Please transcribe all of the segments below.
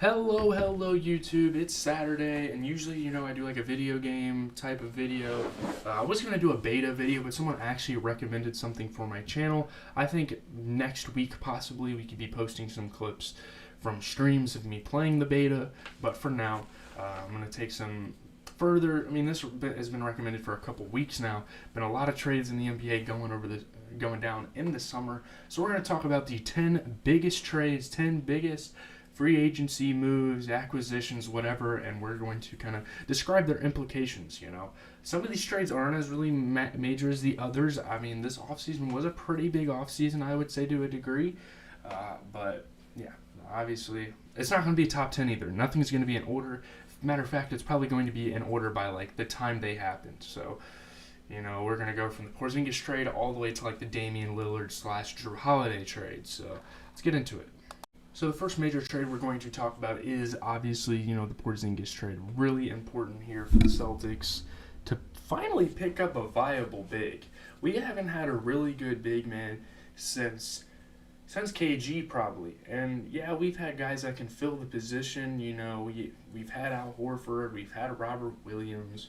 Hello YouTube. It's Saturday, and usually, I do like a video game type of video. I was gonna do a beta video, but someone actually recommended something for my channel. I think next week possibly we could be posting some clips from streams of me playing the beta. But for now, I'm gonna take some further. This has been recommended for a couple weeks now. Been a lot of trades in the NBA going down in the summer. So we're gonna talk about the 10 biggest trades, 10 biggest free agency moves, acquisitions, whatever, and we're going to kind of describe their implications. Some of these trades aren't as really major as the others. This offseason was a pretty big offseason, I would say, to a degree. But yeah, obviously, it's not going to be top 10 either. Nothing's going to be in order. Matter of fact, it's probably going to be in order by like the time they happened. So, we're going to go from the Porzingis trade all the way to like the Damian Lillard / Drew Holiday trade. So let's get into it. So the first major trade we're going to talk about is obviously, the Porzingis trade. Really important here for the Celtics to finally pick up a viable big. We haven't had a really good big man since KG probably. And yeah, we've had guys that can fill the position. We've had Al Horford, we've had Robert Williams.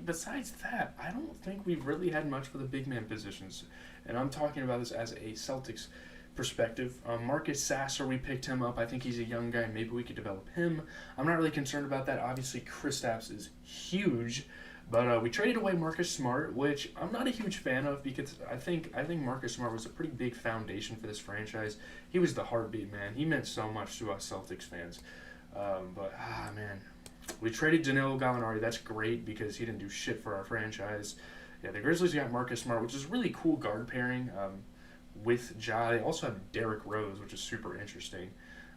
Besides that, I don't think we've really had much for the big man positions. And I'm talking about this as a Celtics perspective. Marcus Sasser, we picked him up. I think he's a young guy. Maybe we could develop him. I'm not really concerned about that. Obviously, Kristaps is huge, but we traded away Marcus Smart, which I'm not a huge fan of because I think Marcus Smart was a pretty big foundation for this franchise. He was the heartbeat, man. He meant so much to us Celtics fans. Man, we traded Danilo Gallinari. That's great because he didn't do shit for our franchise. Yeah, the Grizzlies got Marcus Smart, which is a really cool guard pairing. With Ja. They also have Derrick Rose, which is super interesting.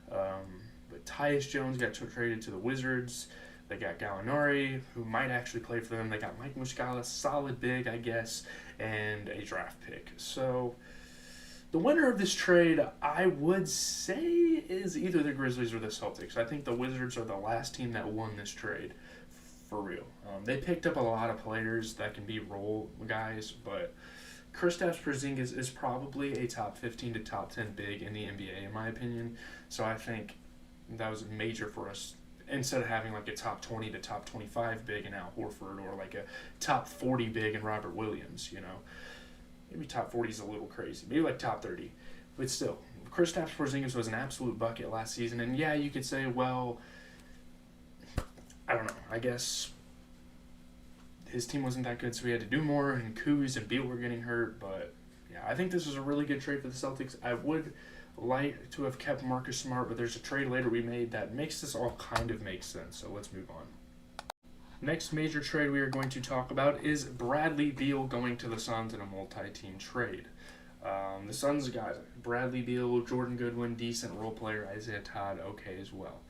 But Tyus Jones got traded to the Wizards. They got Gallinari, who might actually play for them. They got Mike Muscala, solid big, I guess, and a draft pick. So the winner of this trade, I would say, is either the Grizzlies or the Celtics. I think the Wizards are the last team that won this trade, for real. They picked up a lot of players that can be role guys, but Kristaps Porzingis is probably a top 15 to top 10 big in the NBA, in my opinion. So I think that was major for us. Instead of having like a top 20 to top 25 big in Al Horford or like a top 40 big in Robert Williams, Maybe top 40 is a little crazy. Maybe like top 30. But still, Kristaps Porzingis was an absolute bucket last season. And yeah, you could say, well, I don't know. I guess his team wasn't that good, so we had to do more, and Kuz and Beal were getting hurt. But yeah, I think this was a really good trade for the Celtics. I would like to have kept Marcus Smart, but there's a trade later we made that makes this all kind of make sense. So let's move on. Next major trade we are going to talk about is Bradley Beal going to the Suns in a multi-team trade. The Suns got Bradley Beal, Jordan Goodwin, decent role player, Isaiah Todd, okay as well.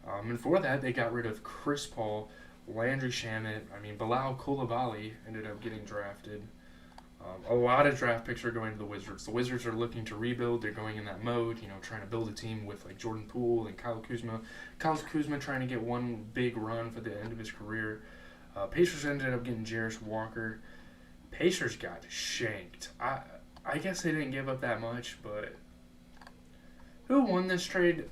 And for that, they got rid of Chris Paul, Landry Shamet. Bilal Coulibaly ended up getting drafted. A lot of draft picks are going to the Wizards. The Wizards are looking to rebuild. They're going in that mode, trying to build a team with like Jordan Poole and Kyle Kuzma. Kyle Kuzma trying to get one big run for the end of his career. Pacers ended up getting Jarris Walker. Pacers got shanked. I guess they didn't give up that much, but who won this trade?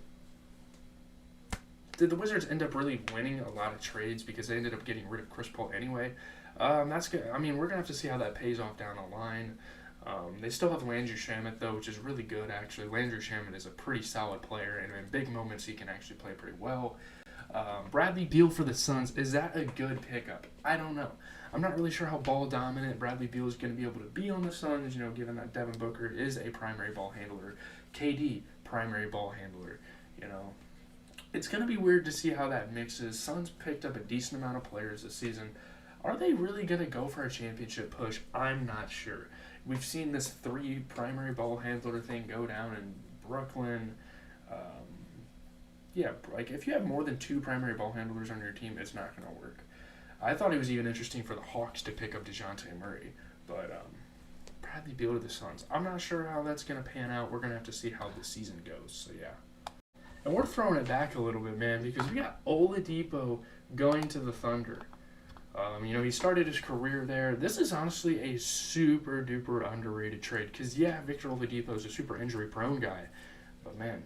Did the Wizards end up really winning a lot of trades because they ended up getting rid of Chris Paul anyway? That's good. We're going to have to see how that pays off down the line. They still have Landry Shamet, though, which is really good, actually. Landry Shamet is a pretty solid player, and in big moments he can actually play pretty well. Bradley Beal for the Suns, is that a good pickup? I don't know. I'm not really sure how ball-dominant Bradley Beal is going to be able to be on the Suns, given that Devin Booker is a primary ball handler. KD, primary ball handler, It's going to be weird to see how that mixes. Suns picked up a decent amount of players this season. Are they really going to go for a championship push? I'm not sure. We've seen this 3 primary ball handler thing go down in Brooklyn. If you have more than 2 primary ball handlers on your team, it's not going to work. I thought it was even interesting for the Hawks to pick up DeJounte Murray. But Bradley Beal to the Suns. I'm not sure how that's going to pan out. We're going to have to see how the season goes. So, yeah. And we're throwing it back a little bit, man, because we got Oladipo going to the Thunder. He started his career there. This is honestly a super-duper underrated trade because, yeah, Victor Oladipo is a super injury-prone guy. But, man,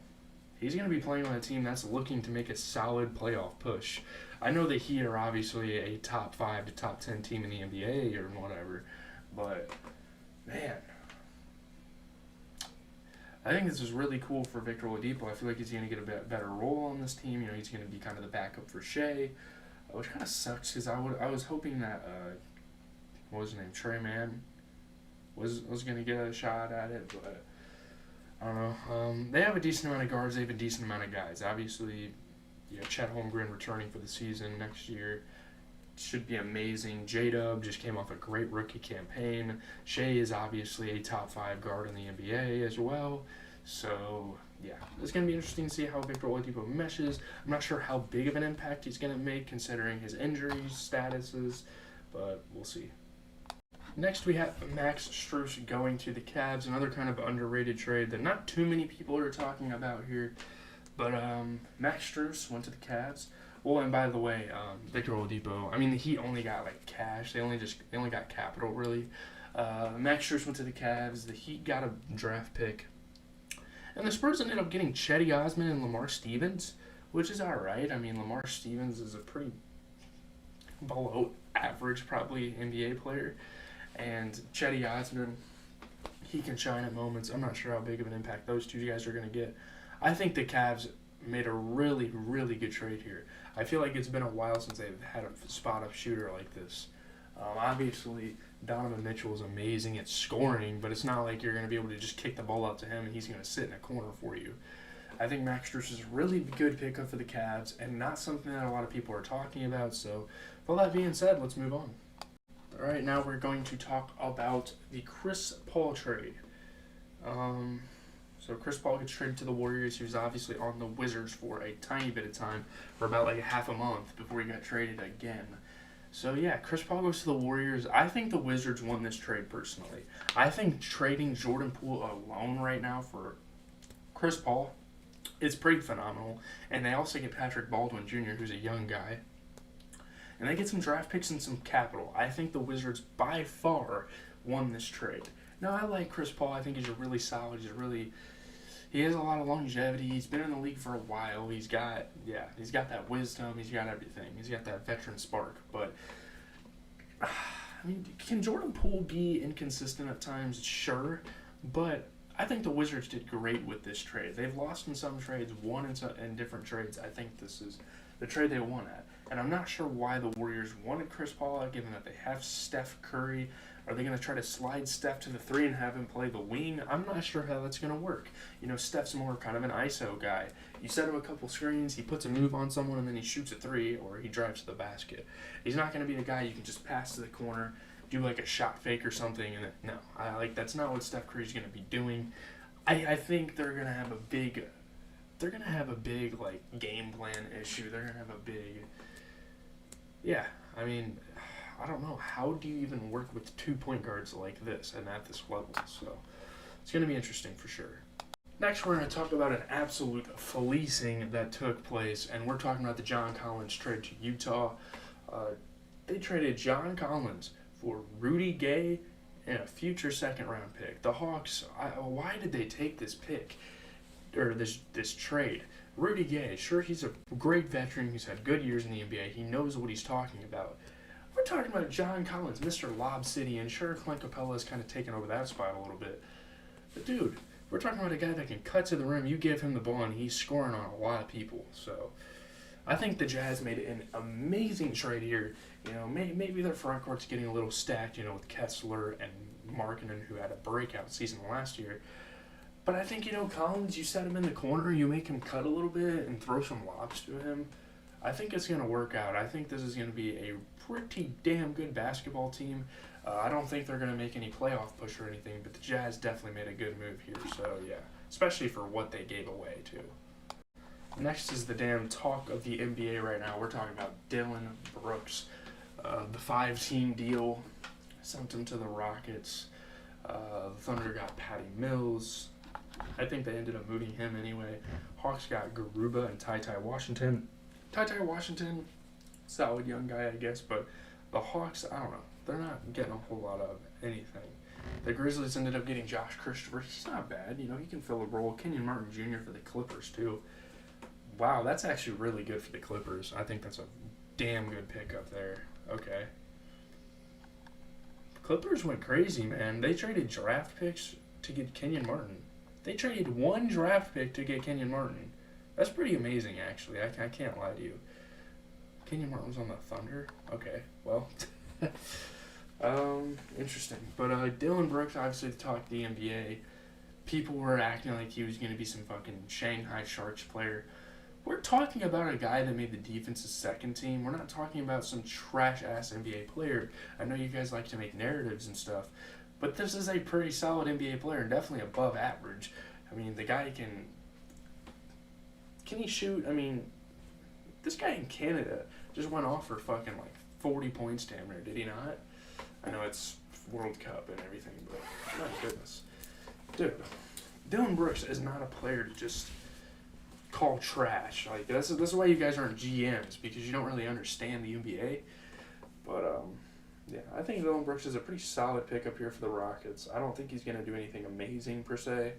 he's going to be playing on a team that's looking to make a solid playoff push. I know the Heat are obviously a top 5 to top 10 team in the NBA or whatever, but man, I think this is really cool for Victor Oladipo. I feel like he's going to get a better role on this team. He's going to be kind of the backup for Shea, which kind of sucks because I was hoping that what was his name, Trey Mann was going to get a shot at it, but I don't know. They have a decent amount of guards. They have a decent amount of guys. Obviously, Chet Holmgren returning for the season next year should be amazing. J-Dub just came off a great rookie campaign. Shea is obviously a top 5 guard in the NBA as well. So, yeah, it's going to be interesting to see how Victor Oladipo meshes. I'm not sure how big of an impact he's going to make considering his injuries, statuses, but we'll see. Next, we have Max Strus going to the Cavs, another kind of underrated trade that not too many people are talking about here. But Max Strus went to the Cavs. Well, and by the way, Victor Oladipo, I mean, the Heat only got like cash. They only got capital, really. Max Strus went to the Cavs. The Heat got a draft pick. And the Spurs ended up getting Chetty Osman and Lamar Stevens, which is all right. I mean, Lamar Stevens is a pretty below average, probably, NBA player. And Chetty Osman, he can shine at moments. I'm not sure how big of an impact those two guys are going to get. I think the Cavs made a really, really good trade here. I feel like it's been a while since they've had a spot-up shooter like this. Obviously, Donovan Mitchell is amazing at scoring, but it's not like you're going to be able to just kick the ball out to him and he's going to sit in a corner for you. I think Max Strus is a really good pickup for the Cavs and not something that a lot of people are talking about. So, with all that being said, let's move on. All right, now we're going to talk about the Chris Paul trade. So Chris Paul gets traded to the Warriors. He was obviously on the Wizards for a tiny bit of time, for about like half a month before he got traded again. So yeah, Chris Paul goes to the Warriors. I think the Wizards won this trade personally. I think trading Jordan Poole alone right now for Chris Paul is pretty phenomenal. And they also get Patrick Baldwin Jr., who's a young guy. And they get some draft picks and some capital. I think the Wizards by far won this trade. Now, I like Chris Paul. I think he's really solid. He has a lot of longevity. He's been in the league for a while. He's got that wisdom. He's got everything. He's got that veteran spark. But, I mean, can Jordan Poole be inconsistent at times? Sure. But I think the Wizards did great with this trade. They've lost in some trades, won in different trades. I think this is the trade they won at. And I'm not sure why the Warriors wanted Chris Paul, given that they have Steph Curry. Are they going to try to slide Steph to the 3 and have him play the wing? I'm not sure how that's going to work. Steph's more kind of an ISO guy. You set him a couple screens, he puts a move on someone, and then he shoots a 3 or he drives to the basket. He's not going to be the guy you can just pass to the corner, do like a shot fake or something, and then, no. That's not what Steph Curry's going to be doing. I think they're going to have a big like game plan issue. They're going to have a big, I don't know. How do you even work with 2 point guards like this and at this level? So it's going to be interesting for sure. Next, we're going to talk about an absolute fleecing that took place, and we're talking about the John Collins trade to Utah. They traded John Collins for Rudy Gay and a future second-round pick. The Hawks, why did they take this pick, or this trade? Rudy Gay, sure, he's a great veteran. He's had good years in the NBA. He knows what he's talking about. We're talking about John Collins, Mr. Lob City, and sure, Clint Capella has kind of taken over that spot a little bit. But, dude, we're talking about a guy that can cut to the rim. You give him the ball, and he's scoring on a lot of people. So, I think the Jazz made an amazing trade here. Maybe their front court's getting a little stacked, with Kessler and Markkanen, who had a breakout season last year. But I think, Collins, you set him in the corner, you make him cut a little bit and throw some lobs to him. I think it's going to work out. I think this is going to be a pretty damn good basketball team. I don't think they're going to make any playoff push or anything, but the Jazz definitely made a good move here. So, yeah, especially for what they gave away, too. Next is the damn talk of the NBA right now. We're talking about Dylan Brooks. The 5-team deal sent him to the Rockets. The Thunder got Patty Mills. I think they ended up moving him anyway. Hawks got Garuba and Ty Washington. Ty Washington, solid young guy, I guess, but the Hawks, I don't know. They're not getting a whole lot of anything. The Grizzlies ended up getting Josh Christopher. He's not bad. You know, he can fill a role. Kenyon Martin Jr. for the Clippers, too. Wow, that's actually really good for the Clippers. I think that's a damn good pickup there. Okay. Clippers went crazy, man. They traded draft picks to get Kenyon Martin. They traded one draft pick to get Kenyon Martin. That's pretty amazing, actually. I can't lie to you. Kenyon Martin was on the Thunder? Okay, well. Interesting. But Dylan Brooks, obviously, talked the NBA. People were acting like he was going to be some fucking Shanghai Sharks player. We're talking about a guy that made the defense's second team. We're not talking about some trash-ass NBA player. I know you guys like to make narratives and stuff, but this is a pretty solid NBA player, definitely above average. I mean, the guy can he shoot? I mean, this guy in Canada just went off for fucking like 40 points damn near, did he not? I know it's World Cup and everything, but my goodness. Dude, Dylan Brooks is not a player to just call trash. Like, this is why you guys aren't GMs, because you don't really understand the NBA. But, yeah, I think Dylan Brooks is a pretty solid pickup here for the Rockets. I don't think he's going to do anything amazing, per se.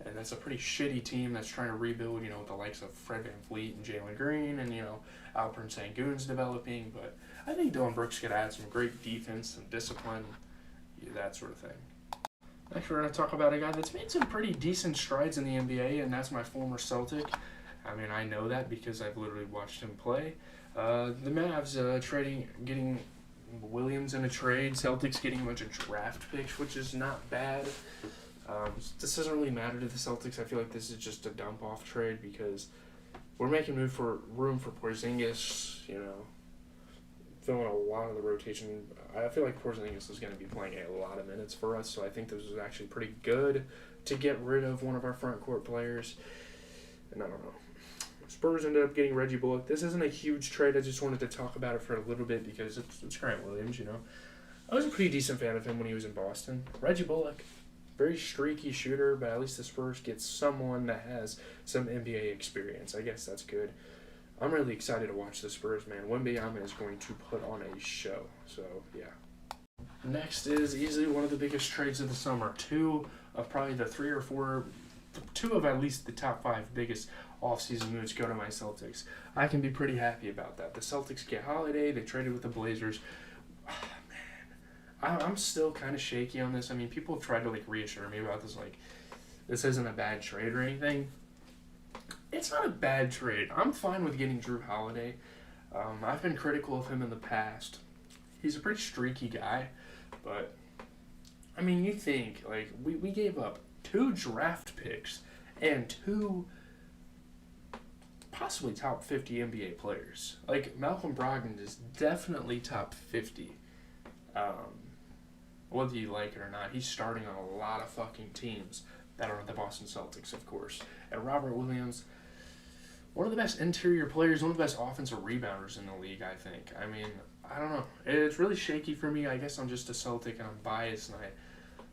And that's a pretty shitty team that's trying to rebuild, you know, with the likes of Fred VanVleet and Jalen Green and, you know, Alperen Sengun's developing. But I think Dylan Brooks could add some great defense, some discipline, that sort of thing. Next, we're going to talk about a guy that's made some pretty decent strides in the NBA, and that's my former Celtic. I mean, I know that because I've literally watched him play. The Mavs getting Williams in a trade. Celtics getting a bunch of draft picks, which is not bad. This doesn't really matter to the Celtics. I feel like this is just a dump-off trade because we're making room for Porzingis, you know, filling a lot of the rotation. I feel like Porzingis is going to be playing a lot of minutes for us, so I think this is actually pretty good to get rid of one of our front court players. And I don't know. Spurs ended up getting Reggie Bullock. This isn't a huge trade. I just wanted to talk about it for a little bit because it's Grant Williams, you know. I was a pretty decent fan of him when he was in Boston. Reggie Bullock, very streaky shooter, but at least the Spurs get someone that has some NBA experience. I guess that's good. I'm really excited to watch the Spurs, man. Wembanyama is going to put on a show. So, yeah. Next is easily one of the biggest trades of the summer. Two of at least the top 5 biggest offseason moves go to my Celtics. I can be pretty happy about that. The Celtics get Holiday. They traded with the Blazers. Man, I'm still kind of shaky on this. I mean, people have tried to, like, reassure me about this, like, this isn't a bad trade or anything. It's not a bad trade. I'm fine with getting Drew Holiday. I've been critical of him in the past. He's a pretty streaky guy, but, I mean, you think, like, we gave up 2 draft picks and 2 possibly top 50 NBA players. Like, Malcolm Brogdon is definitely top 50. Whether you like it or not, he's starting on a lot of fucking teams that are the Boston Celtics, of course. And Robert Williams, one of the best interior players, one of the best offensive rebounders in the league, I think. I mean, I don't know. It's really shaky for me. I guess I'm just a Celtic and I'm biased, and I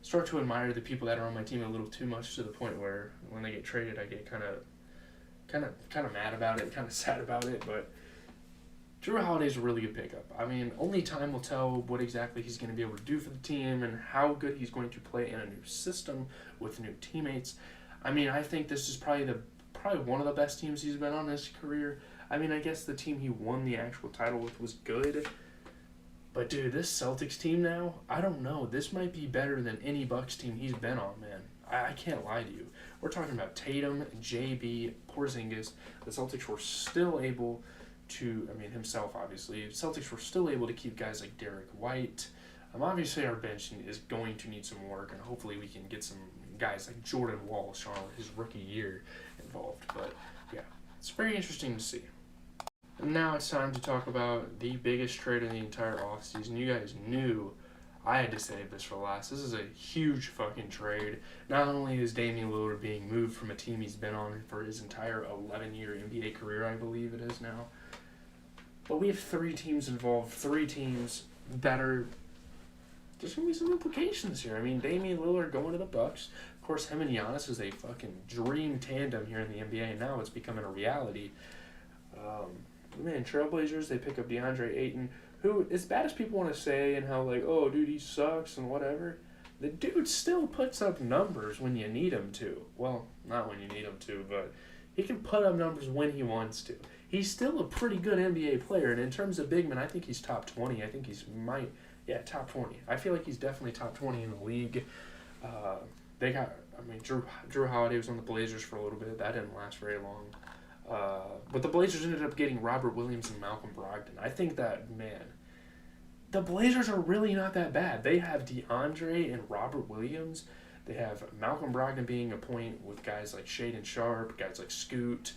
start to admire the people that are on my team a little too much to the point where when they get traded, I get kind of mad about it, kind of sad about it. But Drew Holiday's a really good pickup. I mean, only time will tell what exactly he's going to be able to do for the team and how good he's going to play in a new system with new teammates. I mean, I think this is probably one of the best teams he's been on in his career. I mean, I guess the team he won the actual title with was good. But, dude, this Celtics team now, I don't know. This might be better than any Bucks team he's been on, man. I can't lie to you. We're talking about Tatum, JB, Porzingis. The Celtics were still able to, I mean, himself, obviously. Celtics were still able to keep guys like Derek White. Obviously, our bench is going to need some work, and hopefully we can get some guys like Jordan Walsh on his rookie year involved. But, yeah, it's very interesting to see. And now it's time to talk about the biggest trade in the entire offseason. You guys knew I had to save this for last. This is a huge fucking trade. Not only is Damian Lillard being moved from a team he's been on for his entire 11-year NBA career, I believe it is now, but we have 3 teams involved, 3 teams that are... There's going to be some implications here. I mean, Damian Lillard going to the Bucks. Of course, him and Giannis is a fucking dream tandem here in the NBA, and now it's becoming a reality. Man, Trailblazers, they pick up DeAndre Ayton, who, as bad as people want to say and how, like, oh, dude, he sucks and whatever, the dude still puts up numbers when you need him to. Well, not when you need him to, but he can put up numbers when he wants to. He's still a pretty good NBA player, and in terms of big men, I think he's top 20. I think top 20. I feel like he's definitely top 20 in the league. Drew Holiday was on the Blazers for a little bit. That didn't last very long. But the Blazers ended up getting Robert Williams and Malcolm Brogdon. I think that, man, the Blazers are really not that bad. They have DeAndre and Robert Williams. They have Malcolm Brogdon being a point with guys like Shaedon Sharpe, guys like Scoot,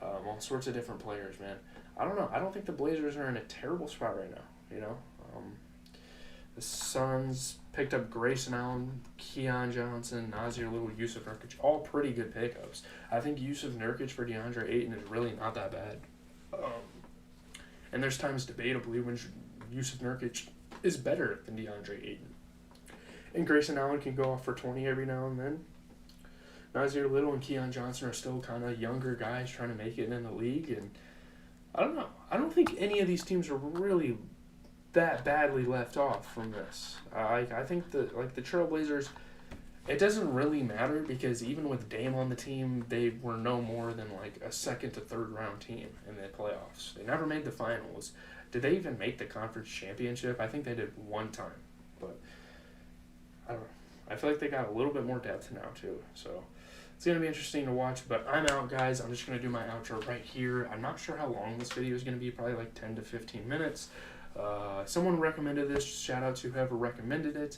all sorts of different players, man. I don't know. I don't think the Blazers are in a terrible spot right now, you know. The Suns picked up Grayson Allen, Keon Johnson, Nazir Little, Yusuf Nurkic, all pretty good pickups. I think Yusuf Nurkic for DeAndre Ayton is really not that bad. And there's times debatably when Yusuf Nurkic is better than DeAndre Ayton. And Grayson Allen can go off for 20 every now and then. Nazir Little and Keon Johnson are still kind of younger guys trying to make it in the league. And I don't know. I don't think any of these teams are really that badly left off from this. I think the Trailblazers, it doesn't really matter because even with Dame on the team, they were no more than like a second to third round team in the playoffs. They never made the finals. Did they even make the conference championship? I think they did one time, but I don't know. I feel like they got a little bit more depth now too. So it's going to be interesting to watch, but I'm out, guys. I'm just going to do my outro right here. I'm not sure how long this video is going to be, probably like 10 to 15 minutes. Someone recommended this. Shout out to whoever recommended it.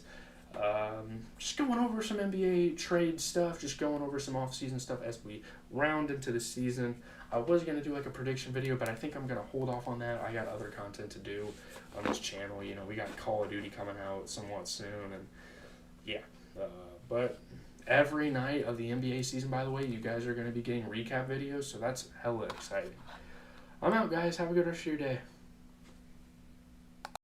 Just going over some NBA trade stuff, just going over some off-season stuff as we round into the season. I was going to do like a prediction video, but I think I'm going to hold off on that. I got other content to do on this channel. You know, we got Call of Duty coming out somewhat soon, and yeah. But every night of the NBA season, by the way, you guys are going to be getting recap videos, so that's hella exciting. I'm out, guys. Have a good rest of your day.